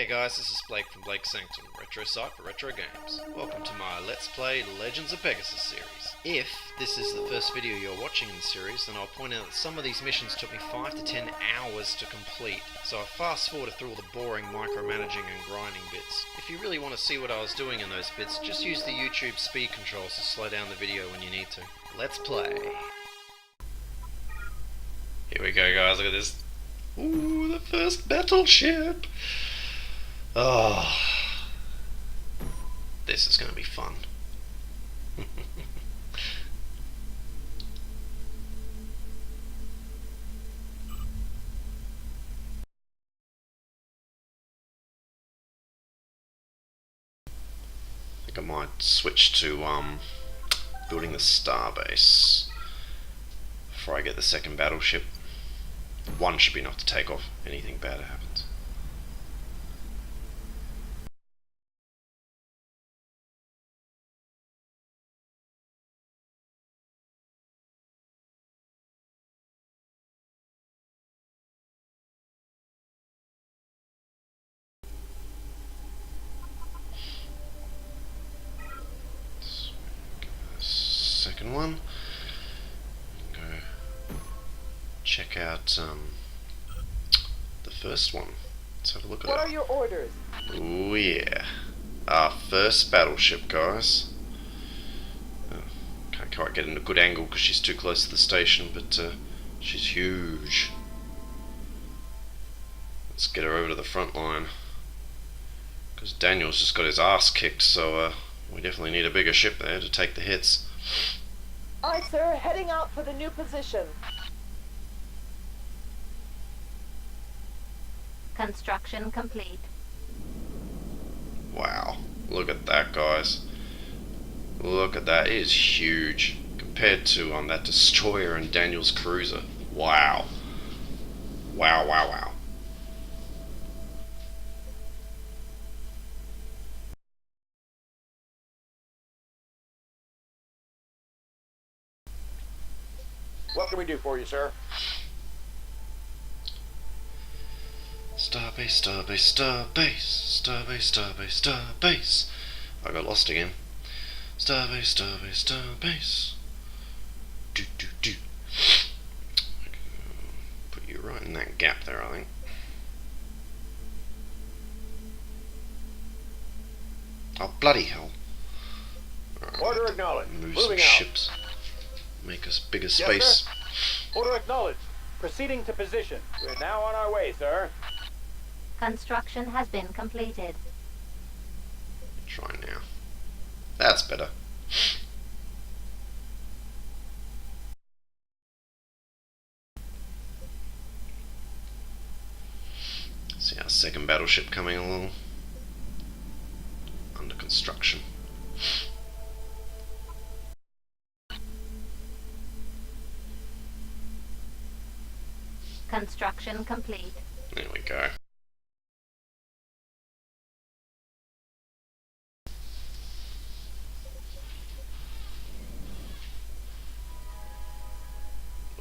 Hey guys, this is Blake from Blake's Sanctum, retro site for retro games. Welcome to my Let's Play Legends of Pegasus series. If this is the first video you're watching in the series, then I'll point out that some of these missions took me 5 to 10 hours to complete, so I fast forwarded through all the boring micromanaging and grinding bits. If you really want to see what I was doing in those bits, just use the YouTube speed controls to slow down the video when you need to. Let's play. Here we go guys, look at this. Ooh, the first battleship! Oh, this is going to be fun. I think I might switch to building the starbase before I get the second battleship. One should be enough to take off anything bad happens. Second one. Go check out the first one. Let's have a look at it. What are your orders? Oh yeah, our first battleship, guys. Can't quite get in a good angle because she's too close to the station, but she's huge. Let's get her over to the front line, because Daniel's just got his ass kicked, so we definitely need a bigger ship there to take the hits. Aye, sir. Heading out for the new position. Construction complete. Wow, look at that, guys. Look at that. It is huge compared to that destroyer and Daniel's cruiser. Wow. Wow, wow, wow. What can we do for you, sir? Starbase, starbase, starbase, starbase, starbase, starbase. I got lost again. Starbase, starbase, starbase. Do, do, do. Put you right in that gap there, I think. Oh, bloody hell. Right, Order acknowledged. move Moving some out. ships. Make us bigger Yes, space. sir. Order acknowledged. Proceeding to position. We're now on our way, sir. Construction has been completed. Try now. That's better. See our second battleship coming along. Under construction. Construction complete. There we go.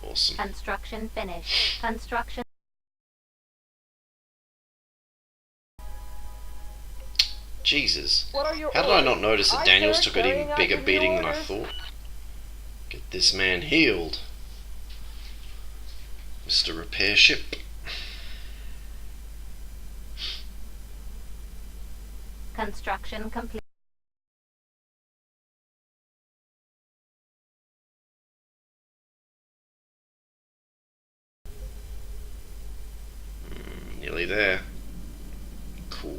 Awesome. Construction finished. Construction. Jesus. What are your How did I orders? not notice that Aye, Daniels sir. took an even Carrying out bigger your new beating than I orders. thought? Get this man healed. Mr. Repair Ship. Construction complete. Nearly there. Cool.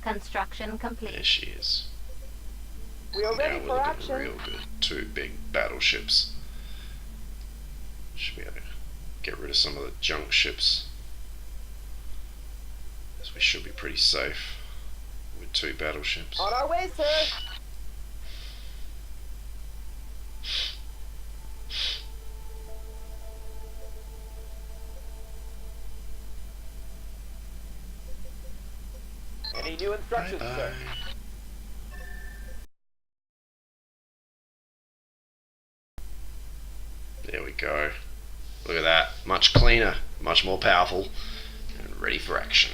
Construction There complete. she is. We are Now ready we're for looking action. real good. 2 big battleships. Should be able to get rid of some of the junk ships. So we should be pretty safe with 2 battleships. On our way, sir. Any new instructions, Bye-bye. sir? There we go. Look at that. Much cleaner, much more powerful, and ready for action.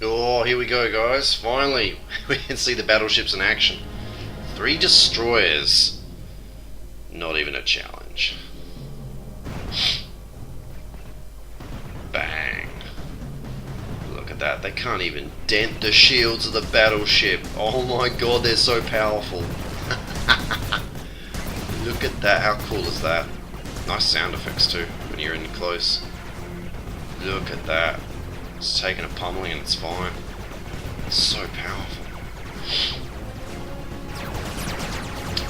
Oh, here we go, guys. Finally, we can see the battleships in action. 3 destroyers. Not even a challenge. Bang. Look at that. They can't even dent the shields of the battleship. Oh my god, they're so powerful. Look at that. How cool is that? Nice sound effects too when you're in close. Look at that. It's taking a pummeling and it's fine. It's so powerful.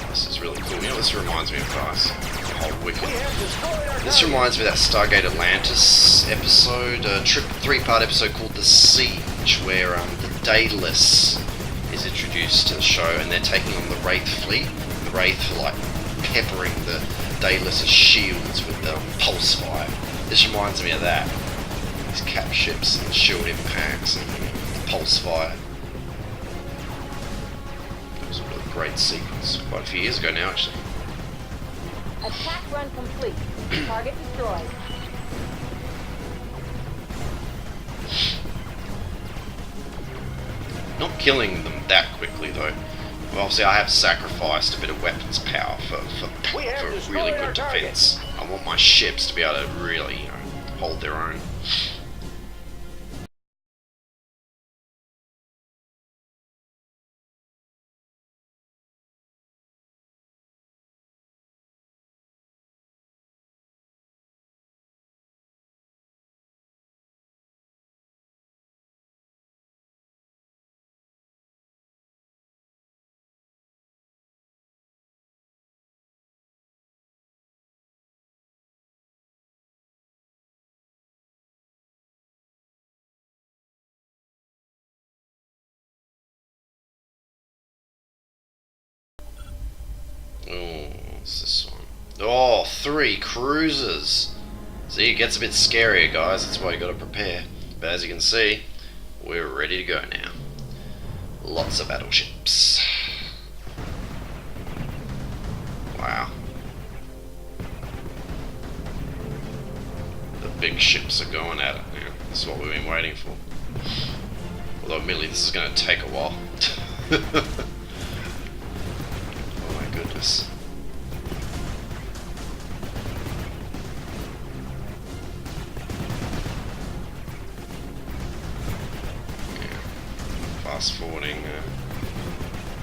This is really cool. You know, this reminds me of guys. Oh, wicked. This reminds me of that Stargate Atlantis episode, a 3-part episode called The Siege, where the Daedalus is introduced to the show, and they're taking on the Wraith fleet. The Wraith are like peppering the Daedalus' shields with the pulse fire. This reminds me of that. These cap ships and shield impacts and the pulse fire. It was a really great sequence. Quite a few years ago now, actually. Attack run complete. Target destroyed. Not killing them that quickly though. Well, obviously I have sacrificed a bit of weapons power for really good defense. I want my ships to be able to really, hold their own. Oh, what's this one? Oh, 3 cruisers. See, it gets a bit scarier, guys. That's why you got to prepare. But as you can see, we're ready to go now. Lots of battleships. Wow. The big ships are going at it now. This is what we've been waiting for. Although admittedly this is going to take a while. Oh my goodness. Yeah. Fast forwarding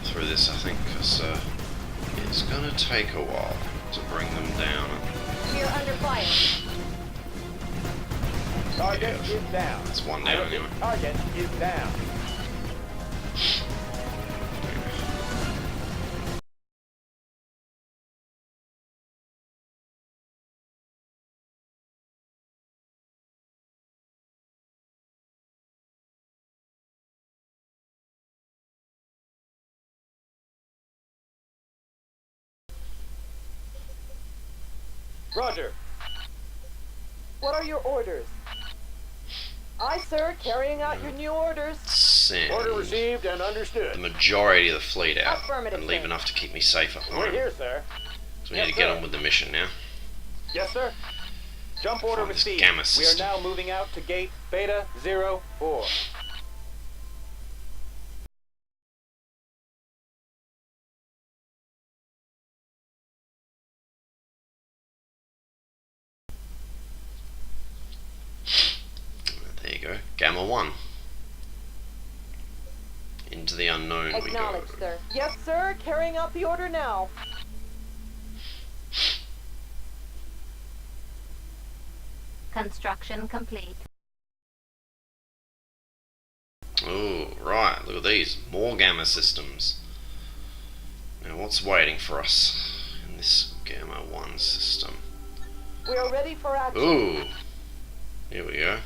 through this, I think, because it's going to take a while to bring them down. We're under fire. Target Yeah. is down. It's one down anyway. Target is down. Roger. What are your orders? Aye, sir. Carrying out your new orders. Send Order received and the understood. majority of the fleet out Affirmative, and leave sir. enough to keep me safe at We're home. here, sir. So we Yes, need to get sir. on with the mission now. Yes, sir. Jump order Find this received. gamma We are system. now moving out to gate Beta 04. There you go. Gamma 1. Into the unknown we go. Acknowledged, sir. Yes, sir. Carrying out the order now. Construction complete. Oh, right. Look at these. More gamma systems. Now, what's waiting for us in this Gamma 1 system? We are ready for action. Ooh. Here we go.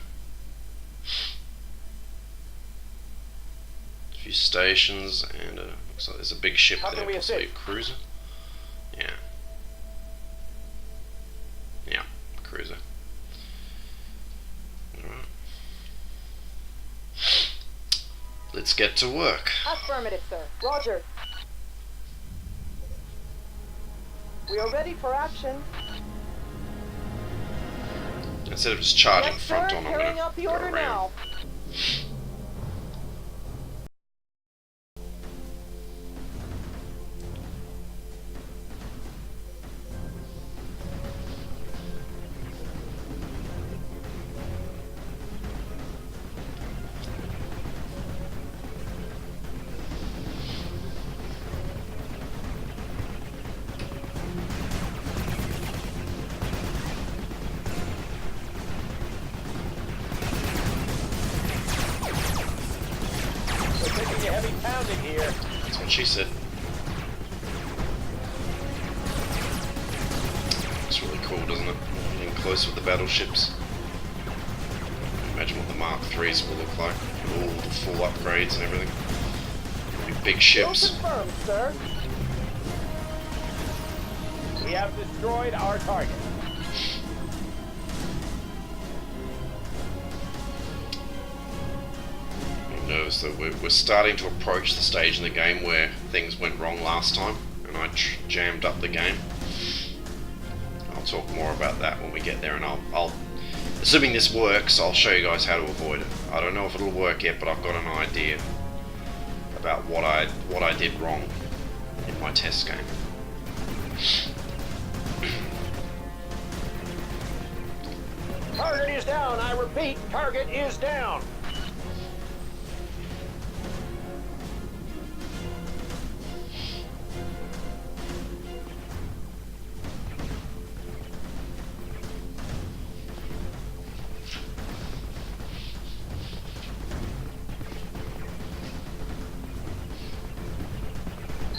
A few stations and looks like there's a big ship How there. can we Possibly a assist? cruiser. Let's get to work. Affirmative, sir. Roger. We are ready for action. Instead of just charging Yes, front sir. on, I'm Carrying gonna out the go order around. now. We're taking a heavy pounding here. That's what she said. It's really cool, doesn't it? Getting close with the battleships. Imagine what the Mark IIIs will look like. With all the full upgrades and everything. Big Still ships. confirmed, sir. We have destroyed our target. I'm nervous that we're starting to approach the stage in the game where things went wrong last time and I jammed up the game. I'll talk more about that when we get there, and I'll assuming this works, I'll show you guys how to avoid it. I don't know if it'll work yet, but I've got an idea about what I did wrong in my test game. Target is down. I repeat, target is down.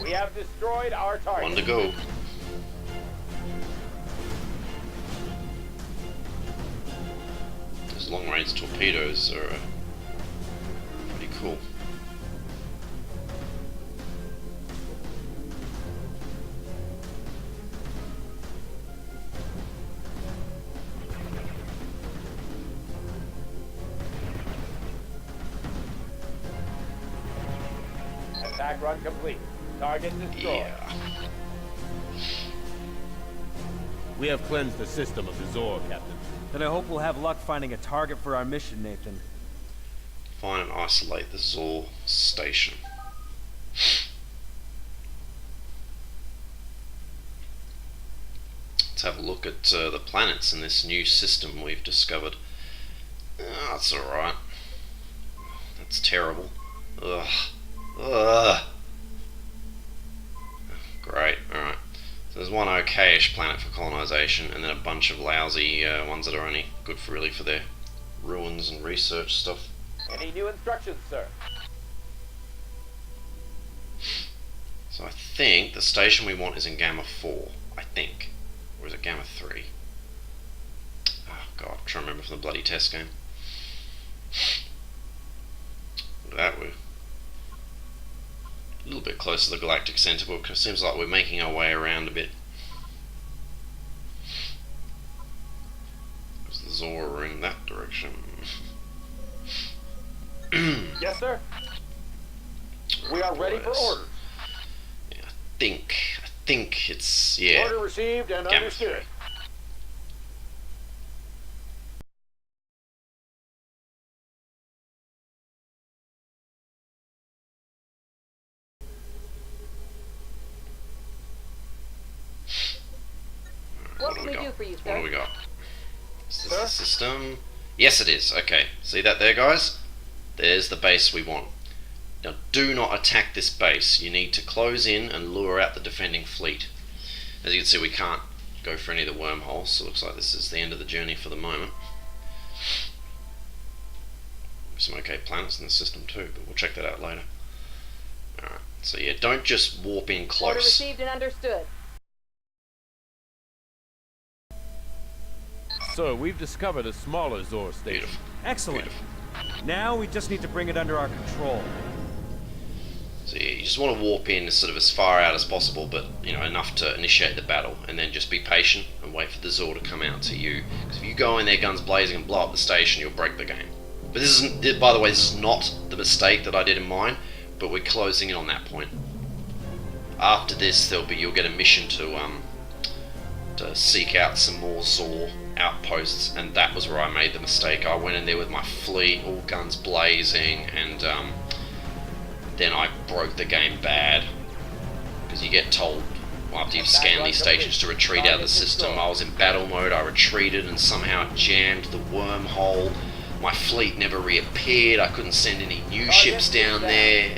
We have destroyed our target. One to go. Those long-range torpedoes are pretty cool. Attack run complete. Target destroyed. Yeah. We have cleansed the system of the Zor, Captain. Then I hope we'll have luck finding a target for our mission, Nathan. Find and isolate the Zor station. Let's have a look at the planets in this new system we've discovered. That's alright. That's terrible. Ugh. Ugh. Great, alright. So there's one okayish planet for colonization, and then a bunch of lousy ones that are only good for really for their ruins and research stuff. Any new instructions, sir? So I think the station we want is in Gamma 4, I think. Or is it Gamma 3? Oh god, I'm trying to remember from the bloody test game. Look at that, we're a little bit close to the galactic center, but it seems like we're making our way around a bit. Because the Zor are in that direction. Yes, sir. We are ready for orders. Yeah, I think it's, yeah. Order received and Gamma understood. 3. What can we do for you, What do we sir? got? Is this Sir? the system? Yes, it is. Okay. See that there, guys? There's the base we want. Now, do not attack this base. You need to close in and lure out the defending fleet. As you can see, we can't go for any of the wormholes, so it looks like this is the end of the journey for the moment. Some okay planets in the system too, but we'll check that out later. Alright, so yeah, don't just warp in Order close. received and understood. So, we've discovered a smaller Zor station. Beautiful. Excellent. Beautiful. Now we just need to bring it under our control. So yeah, you just want to warp in sort of as far out as possible, but you know, enough to initiate the battle, and then just be patient and wait for the Zor to come out to you. Because if you go in there guns blazing and blow up the station, you'll break the game. But this isn't, by the way, this is not the mistake that I did in mine, but we're closing in on that point. After this, you'll get a mission to seek out some more Zor outposts, and that was where I made the mistake. I went in there with my fleet, all guns blazing, and then I broke the game bad, because you get told after you've scanned these stations to retreat out of the system. I was in battle mode, I retreated and somehow jammed the wormhole. My fleet never reappeared, I couldn't send any new ships down there.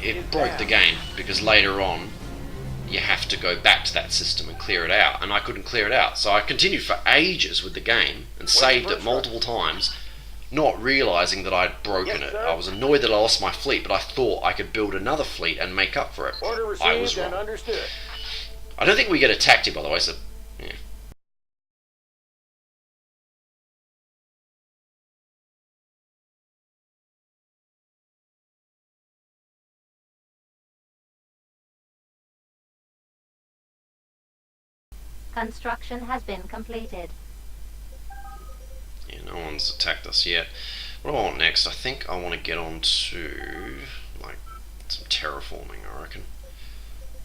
It broke the game, because later on you have to go back to that system and clear it out, and I couldn't clear it out. So I continued for ages with the game and saved it multiple times, not realising that I'd broken it. I was annoyed that I lost my fleet, but I thought I could build another fleet and make up for it. I was wrong. I don't think we get attacked here, by the way, so yeah. Construction has been completed. Yeah, no one's attacked us yet. What do I want next? I think I want to get on to like some terraforming, I reckon.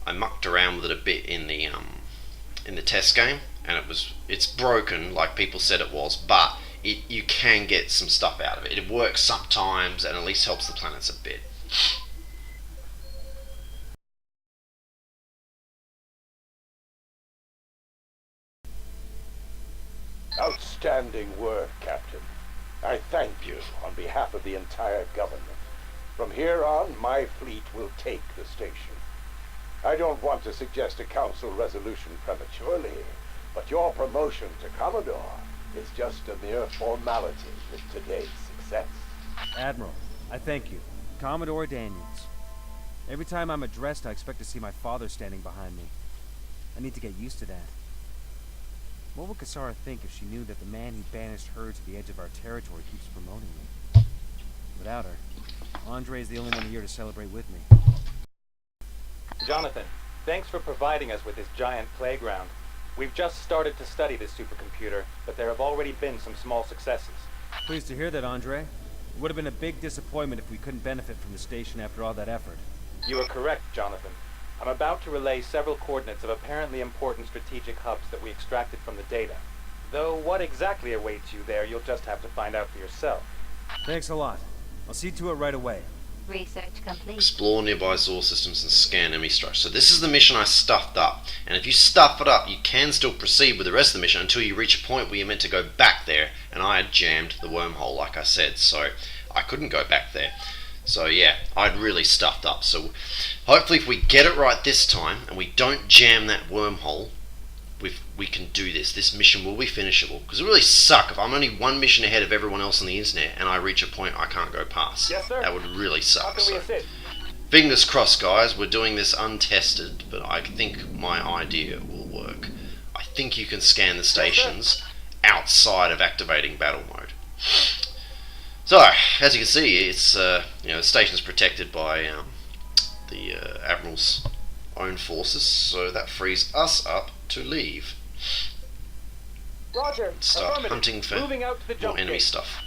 I mucked around with it a bit in the test game, and it's broken like people said it was, but you can get some stuff out of it. It works sometimes, and at least helps the planets a bit. Outstanding work, Captain. I thank you on behalf of the entire government. From here on, my fleet will take the station. I don't want to suggest a council resolution prematurely, but your promotion to Commodore is just a mere formality with today's success. Admiral, I thank you. Commodore Daniels. Every time I'm addressed, I expect to see my father standing behind me. I need to get used to that. What would Kasara think if she knew that the man who banished her to the edge of our territory keeps promoting me? Without her, Andre is the only one here to celebrate with me. Jonathan, thanks for providing us with this giant playground. We've just started to study this supercomputer, but there have already been some small successes. Pleased to hear that, Andre. It would have been a big disappointment if we couldn't benefit from the station after all that effort. You are correct, Jonathan. I'm about to relay several coordinates of apparently important strategic hubs that we extracted from the data. Though what exactly awaits you there, you'll just have to find out for yourself. Thanks a lot. I'll see to it right away. Research complete. Explore nearby Zor systems and scan enemy structures. So this is the mission I stuffed up, and if you stuff it up, you can still proceed with the rest of the mission until you reach a point where you're meant to go back there, and I had jammed the wormhole, like I said, so I couldn't go back there. So yeah, I'd really stuffed up. So hopefully if we get it right this time, and we don't jam that wormhole, we can do this. This mission will be finishable. Because it really suck if I'm only one mission ahead of everyone else on the internet, and I reach a point I can't go past. Yes, sir. That would really suck. How can we assist? Fingers crossed, guys. We're doing this untested, but I think my idea will work. I think you can scan the stations outside of activating battle mode. So, as you can see, it's the station's protected by the Admiral's own forces, so that frees us up to leave. Roger. Start hunting for Moving out to the more jump enemy gate. stuff.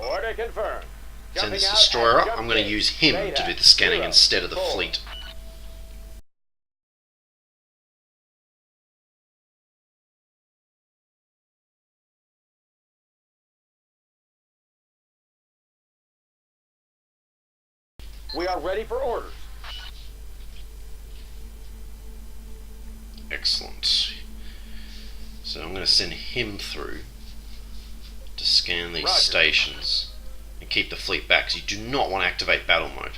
Order confirmed. Send this Jumping out destroyer at up. jump I'm going to gate. use him to do the scanning Radar. instead of the Full. fleet. We are ready for orders. Excellent. So I'm going to send him through to scan these Roger. stations and keep the fleet back, because you do not want to activate battle mode.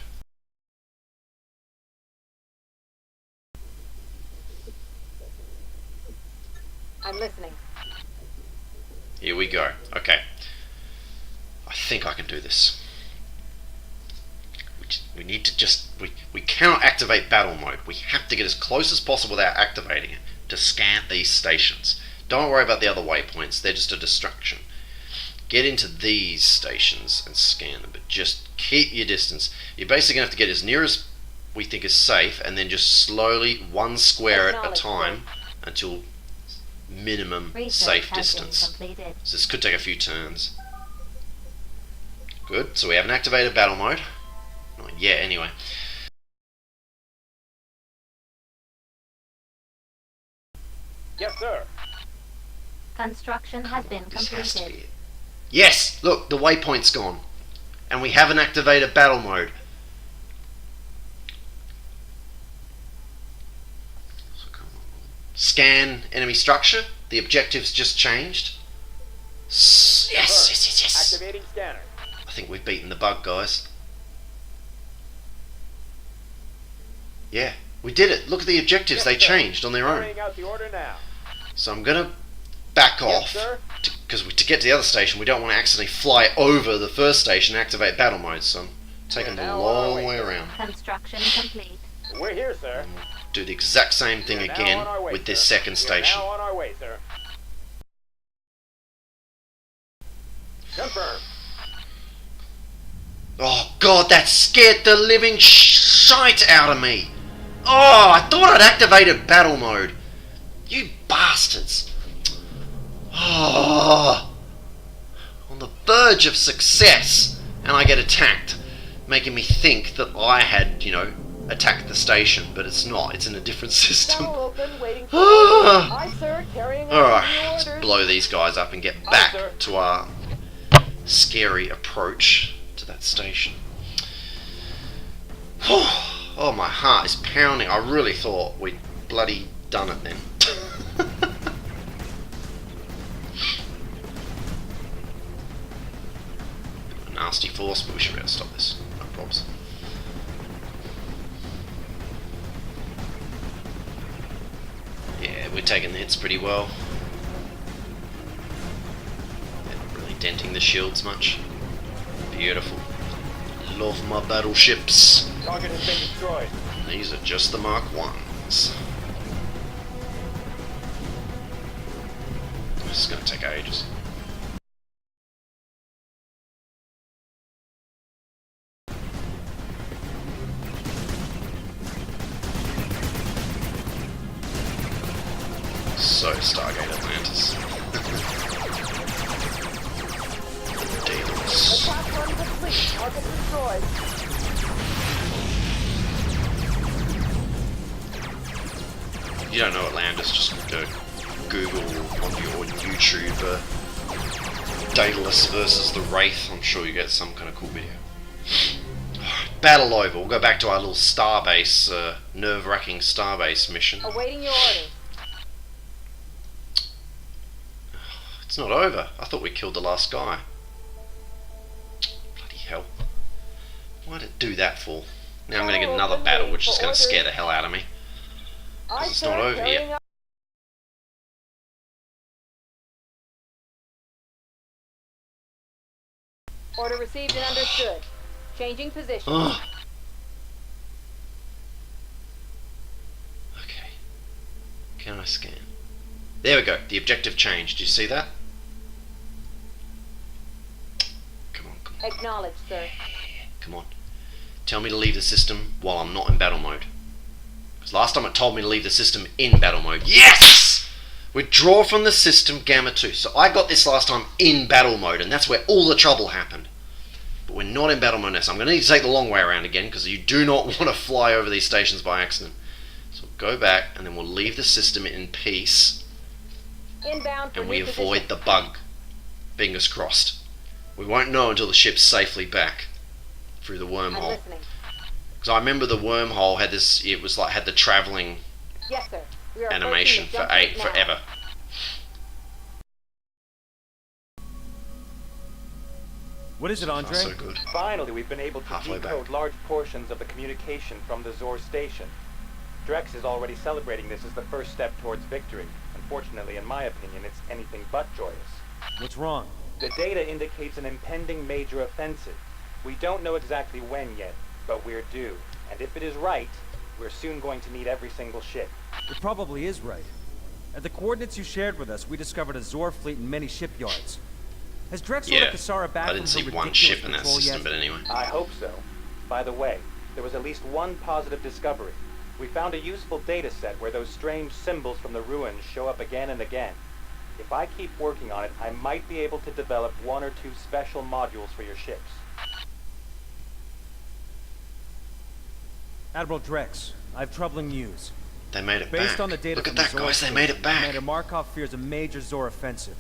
I'm listening. Here we go. Okay. I think I can do this. We need to just... We cannot activate battle mode. We have to get as close as possible without activating it to scan these stations. Don't worry about the other waypoints. They're just a distraction. Get into these stations and scan them, but just keep your distance. You're basically going to have to get as near as we think is safe, and then just slowly, one square at a Acknowledged, time, until minimum Research safe has been distance. completed. So this could take a few turns. Good, so we haven't activated battle mode. Not yet, anyway. Yes, sir. Construction has been This has to be completed. it. Yes! Look, the waypoint's gone. And we haven't activated battle mode. Scan enemy structure. The objective's just changed. Yes, yes, yes, yes. Activating scanner. I think we've beaten the bug, guys. Yeah, we did it. Look at the objectives. Yes, they sir. changed on their own. Carrying out the order now. So I'm going to back Yes, off. sir. Because to get to the other station, we don't want to accidentally fly over the first station and activate battle mode. So I'm taking the We're now on our long way, way sir. around. Construction complete. We're here, sir. Do the exact same thing We're now again on our way, with this sir. second station. We're now on our way, sir. Confirm. Oh god, that scared the living shite out of me. Oh, I thought I'd activated battle mode. You bastards. Oh, on the verge of success, and I get attacked, making me think that I had, attacked the station, but it's not. It's in a different system. Tunnel open, waiting for orders. Aye, sir. Carrying out Alright, your new let's orders. blow these guys up and get Aye, back sir. to our scary approach to that station. Oh, my heart is pounding. I really thought we'd bloody done it then. A nasty force, but we should be able to stop this. No problems. Yeah, we're taking the hits pretty well. They're not really denting the shields much. Beautiful. Love my battleships. Target has been destroyed. These are just the Mark 1s. This is going to take ages. So, Stargate Atlantis. Daedalus. Attack run complete. Target destroyed. If you don't know Atlantis, just go Google on your YouTube Daedalus versus the Wraith. I'm sure you get some kind of cool video. Battle over. We'll go back to our little starbase, nerve-wracking starbase mission. Awaiting your orders. It's not over. I thought we killed the last guy. Bloody hell. Why did it do that for? Now I'm going to get another battle, which is going to scare the hell out of me. Aye, It's sir. not over Carrying yet. out. Order received and understood. Changing position. Ugh. Okay. Can I scan? There we go. The objective changed. Do you see that? Come on, come on. Acknowledged, sir. Come on. Tell me to leave the system while I'm not in battle mode. Because last time it told me to leave the system in battle mode. Yes! Withdraw from the system, Gamma 2. So I got this last time in battle mode, and that's where all the trouble happened. But we're not in battle mode now, so I'm going to need to take the long way around again, because you do not want to fly over these stations by accident. So go back, and then we'll leave the system in peace, Inbound for and we new avoid position. the bug. Fingers crossed. We won't know until the ship's safely back through the I'm wormhole. listening. Because I remember the wormhole had this, it was like, had the travelling Yes, sir. We are animation approaching for the jump gate now. forever. What is it, Andre? So good. Finally, we've been able to Halfway decode back. large portions of the communication from the Zor station. Drex is already celebrating this as the first step towards victory. Unfortunately, in my opinion, it's anything but joyous. What's wrong? The data indicates an impending major offensive. We don't know exactly when yet, but we're due. And if it is right, we're soon going to need every single ship. It probably is right. At the coordinates you shared with us, we discovered a Zor fleet in many shipyards. Has Drex ordered Yeah, Kasara back I didn't from see her one ridiculous ship in that patrol system, yet? but anyway. I hope so. By the way, there was at least one positive discovery. We found a useful data set where those strange symbols from the ruins show up again and again. If I keep working on it, I might be able to develop 1 or 2 special modules for your ships. Admiral Drex, I have troubling news. They made it Based back. on the data Look from at that, the Zor guys. They station, made it back. Commander Markov fears a major Zor offensive.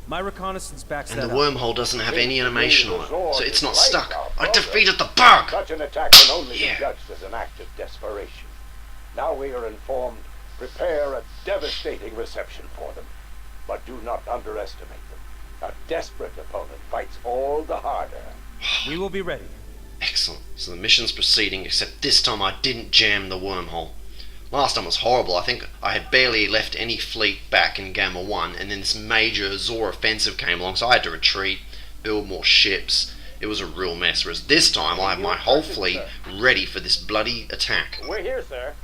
My reconnaissance backs And that the up. wormhole doesn't have any animation on it, so it's not stuck. I Progress. defeated the bug! Such an attack can only Yeah. be judged as an act of desperation. Now we are informed, prepare a devastating reception for them. But do not underestimate them. A desperate opponent fights all the harder. We will be ready. Excellent. So the mission's proceeding, except this time I didn't jam the wormhole. Last time was horrible. I think I had barely left any fleet back in Gamma 1, and then this major Zor offensive came along, so I had to retreat, build more ships. It was a real mess, whereas this time I have my whole fleet ready for this bloody attack. We're here, sir.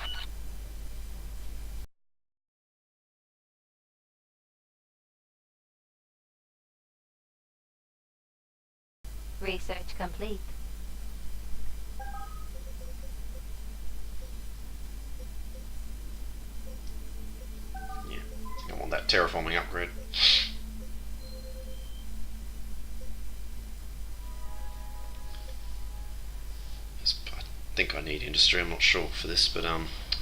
Research complete. Yeah, I want that terraforming upgrade. I think I need industry, I'm not sure for this, but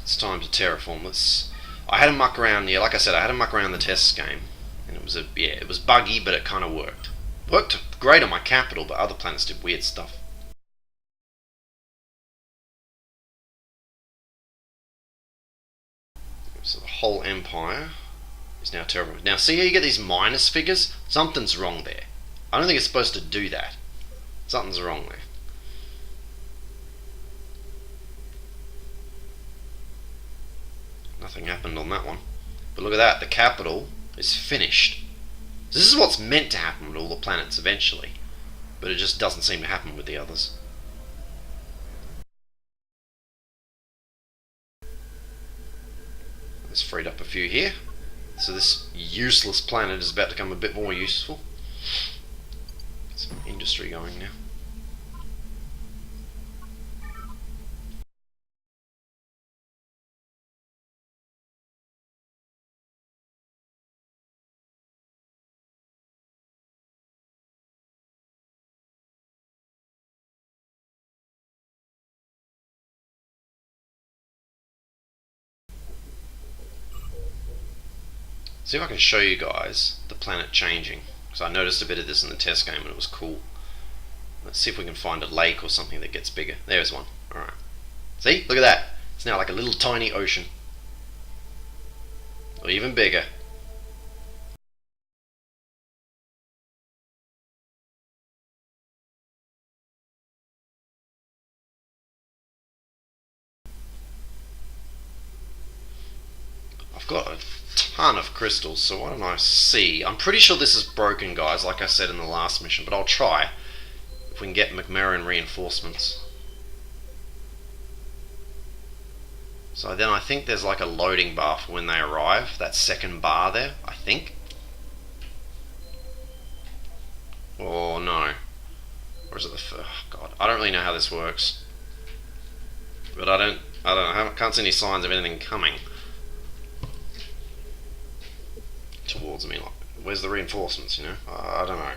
it's time to terraform. I had a muck around, yeah, like I said, I had a muck around the test game, and it was buggy, but it kind of worked. Worked great on my capital, but other planets did weird stuff. So the whole empire is now terraformed. Now see how you get these minus figures? Something's wrong there. I don't think it's supposed to do that. Something's wrong there. Nothing happened on that one. But look at that, the capital is finished. This is what's meant to happen with all the planets eventually. But it just doesn't seem to happen with the others. Let's freed up a few here. So this useless planet is about to become a bit more useful. Get some industry going now. See if I can show you guys the planet changing, because I noticed a bit of this in the test game and it was cool. Let's see if we can find a lake or something that gets bigger. There's one. Alright. See? Look at that. It's now like a little tiny ocean. Or even bigger. I've got a ton of crystals, so why don't I see? I'm pretty sure this is broken, guys, like I said in the last mission, but I'll try if we can get McMurrin reinforcements. So then I think there's like a loading bar for when they arrive, that second bar there, I think. Oh no. Or is it the first? Oh, God, I don't really know how this works. But I can't see any signs of anything coming towards me. Like, where's the reinforcements, you know? I don't know.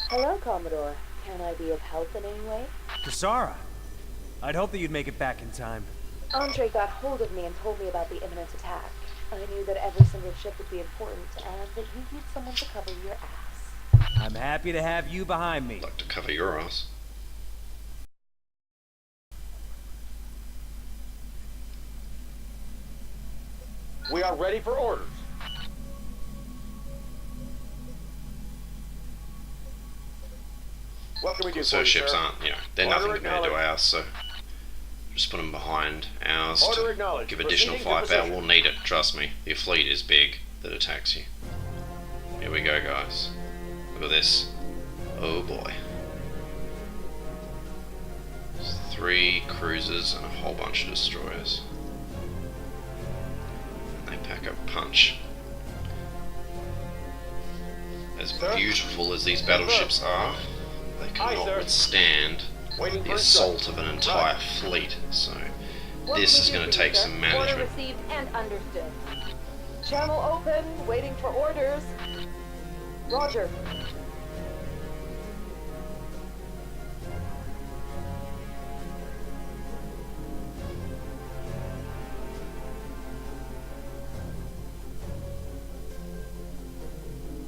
Hello, Commodore. Can I be of help in any way? Kasara, I'd hoped that you'd make it back in time. Andre got hold of me and told me about the imminent attack. I knew that every single ship would be important and that you need someone to cover your ass. I'm happy to have you behind me. I'd like to cover your ass. We are ready for orders. What can we do So for you, ships sir? aren't, you know, they're Order nothing compared to acknowledged. ours, so just put them behind ours Order to acknowledged. give additional Proceeding to firepower. position. We'll need it, trust me. Your fleet is big that attacks you. Here we go, guys. Look at this. Oh boy. There's 3 cruisers and a whole bunch of destroyers. They like a punch. As beautiful as these battleships are, they cannot withstand the assault of an entire fleet, so this is going to take some management. Order received and understood. Channel open, waiting for orders. Roger.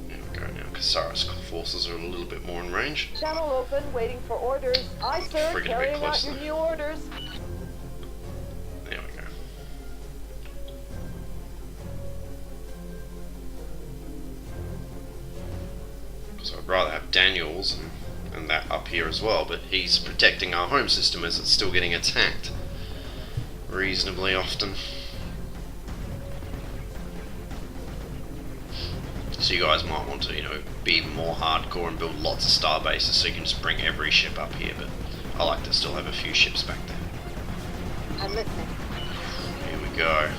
There we go now. Kasara's forces are a little bit more in range. Channel open, waiting for orders. Aye, sir. Friggin' a bit Carrying out closer. your new orders. There we go. So I'd rather have Daniels and that up here as well, but he's protecting our home system as it's still getting attacked reasonably often. So you guys might want to, you know, be even more hardcore and build lots of star bases so you can just bring every ship up here, but I like to still have a few ships back there. I'm listening. Here we go.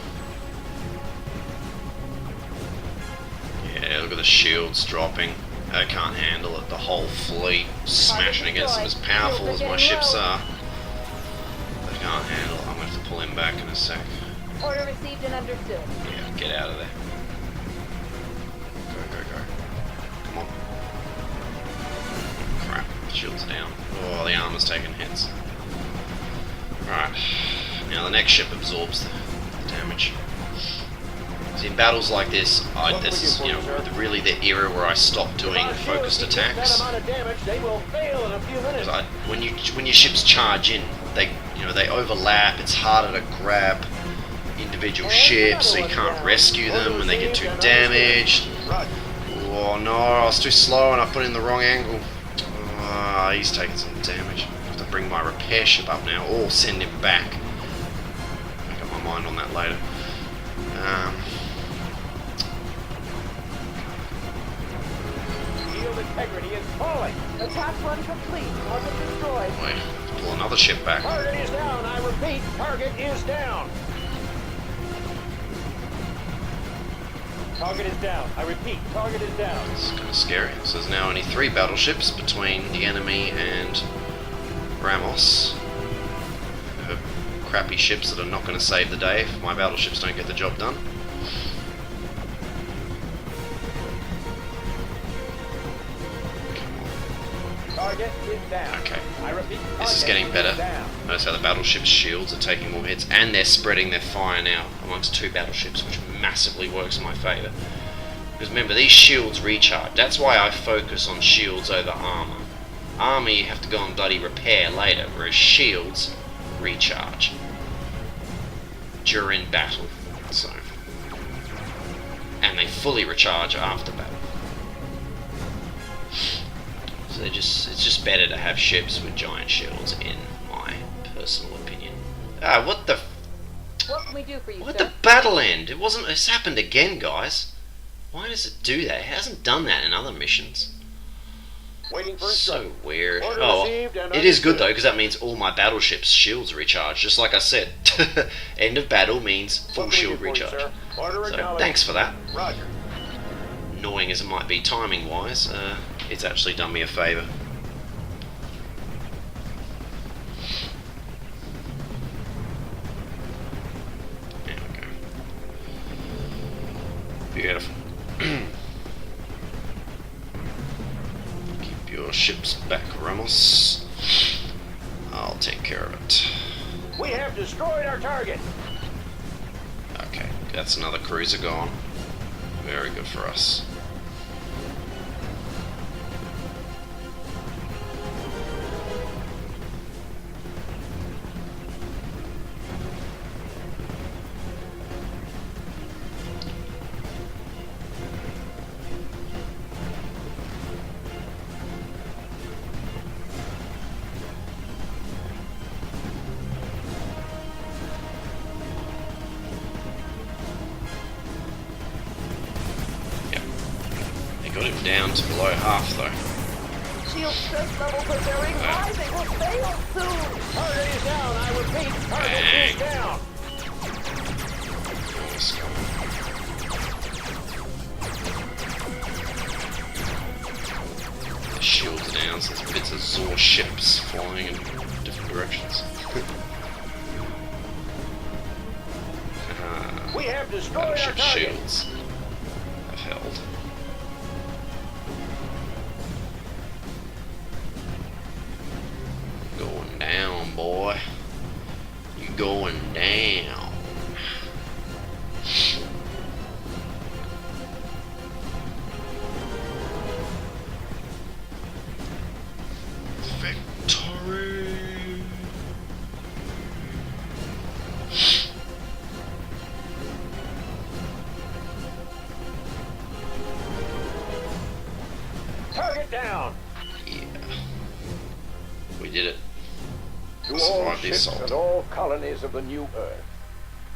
Yeah, look at the shields dropping. They can't handle it. The whole fleet smashing against them. As powerful as my ships are, they can't handle it. I'm going to have to pull him back in a sec. Order received and understood. Yeah, get out of there. Go, go, go. Come on. Crap, the shields are down. Oh, the armor's taking hits. Right. Now the next ship absorbs the damage. So in battles like this, this is, you know, really the era where I stopped doing focused attacks. Because when your ships charge in, they overlap. It's harder to grab individual ships, so you can't rescue them when they get too damaged. Oh no, I was too slow and I put in the wrong angle. Oh, he's taking some damage. I have to bring my repair ship up now, or send him back. Make up my mind on that later. Shield integrity is falling. Attack run complete. Target destroyed. Wait, pull another ship back. Target is down. I repeat, target is down. Target is down. I repeat, target is down. It's kind of scary. So there's now only 3 battleships between the enemy and Ramos. Crappy ships that are not going to save the day if my battleships don't get the job done. Target is down. Okay, I repeat, this is getting better. Notice how the battleship's shields are taking more hits, and they're spreading their fire now amongst 2 battleships, which massively works in my favour. Because remember, these shields recharge. That's why I focus on shields over armour. Armour you have to go and bloody repair later, whereas shields recharge during battle. So, and they fully recharge after battle. So it's just better to have ships with giant shields, in my personal opinion. What the? What can we do for you, Why'd sir? the battle end? It wasn't. It's happened again, guys. Why does it do that? It hasn't done that in other missions. Waiting for So weird. Order Oh, received and it is good understood. though, because that means all my battleships' shields recharge. Just like I said, end of battle means full What can we shield do for you, recharge. sir? Order So acknowledged. thanks for that. Roger. Annoying as it might be timing wise, it's actually done me a favour. There we go. Beautiful. Keep your ships back, Ramos. I'll take care of it. We have destroyed our target. Okay, that's another cruiser gone. Very good for us. Got him down to below half though. Shield stress levels are very high. They will fail soon. Target is down. I repeat, target Bang. is down. Nice. ships flying in different directions. We have destroyed our Battleship target. shields have held. Going down, boy. You going down. Victory! Target down. Yeah. We did it. To all Survived the ships assault. and all colonies of the New Earth,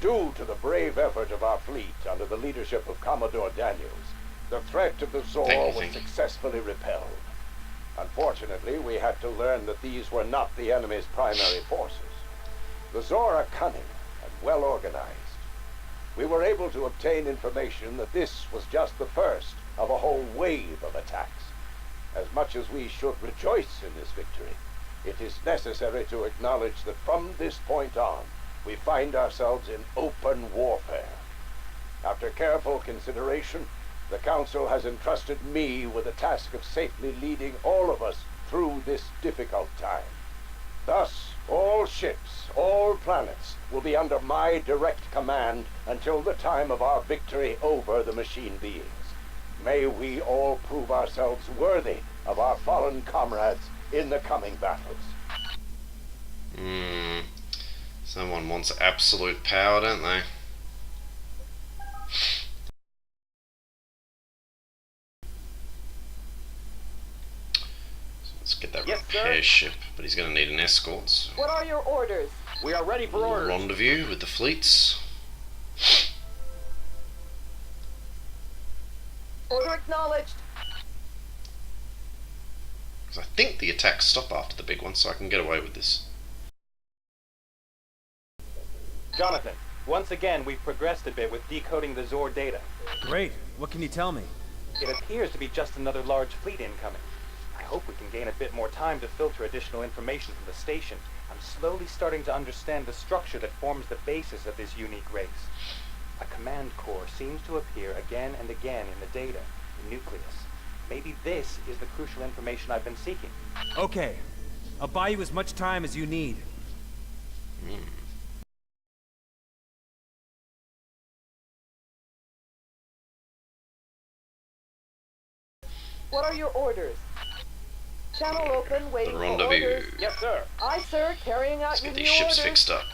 due to the brave effort of our fleet under the leadership of Commodore Daniels, the threat of the Zor was thank you. successfully repelled. Unfortunately, we had to learn that these were not the enemy's primary forces. The Zor are cunning and well organized. We were able to obtain information that this was just the first of a whole wave of attacks. As much as we should rejoice in this victory, it is necessary to acknowledge that from this point on, we find ourselves in open warfare. After careful consideration, the Council has entrusted me with the task of safely leading all of us through this difficult time. Thus, all ships, all planets, will be under my direct command until the time of our victory over the machine beings. May we all prove ourselves worthy of our fallen comrades in the coming battles. Someone wants absolute power, don't they? So let's get that Yes, sir. repair ship, but he's going to need an escort. So What are your orders? We are ready for orders. rendezvous with the fleets. Order acknowledged. 'Cause I think the attacks stop after the big one, so I can get away with this. Jonathan, once again we've progressed a bit with decoding the Zor data. Great. What can you tell me? It appears to be just another large fleet incoming. I hope we can gain a bit more time to filter additional information from the station. I'm slowly starting to understand the structure that forms the basis of this unique race. A command core seems to appear again and again in the data, the nucleus. Maybe this is the crucial information I've been seeking. Okay. I'll buy you as much time as you need. What are your orders? Channel open, The waiting for rendezvous. orders. Yes, sir. Aye, sir, carrying out Let's your get new these ships orders. fixed up.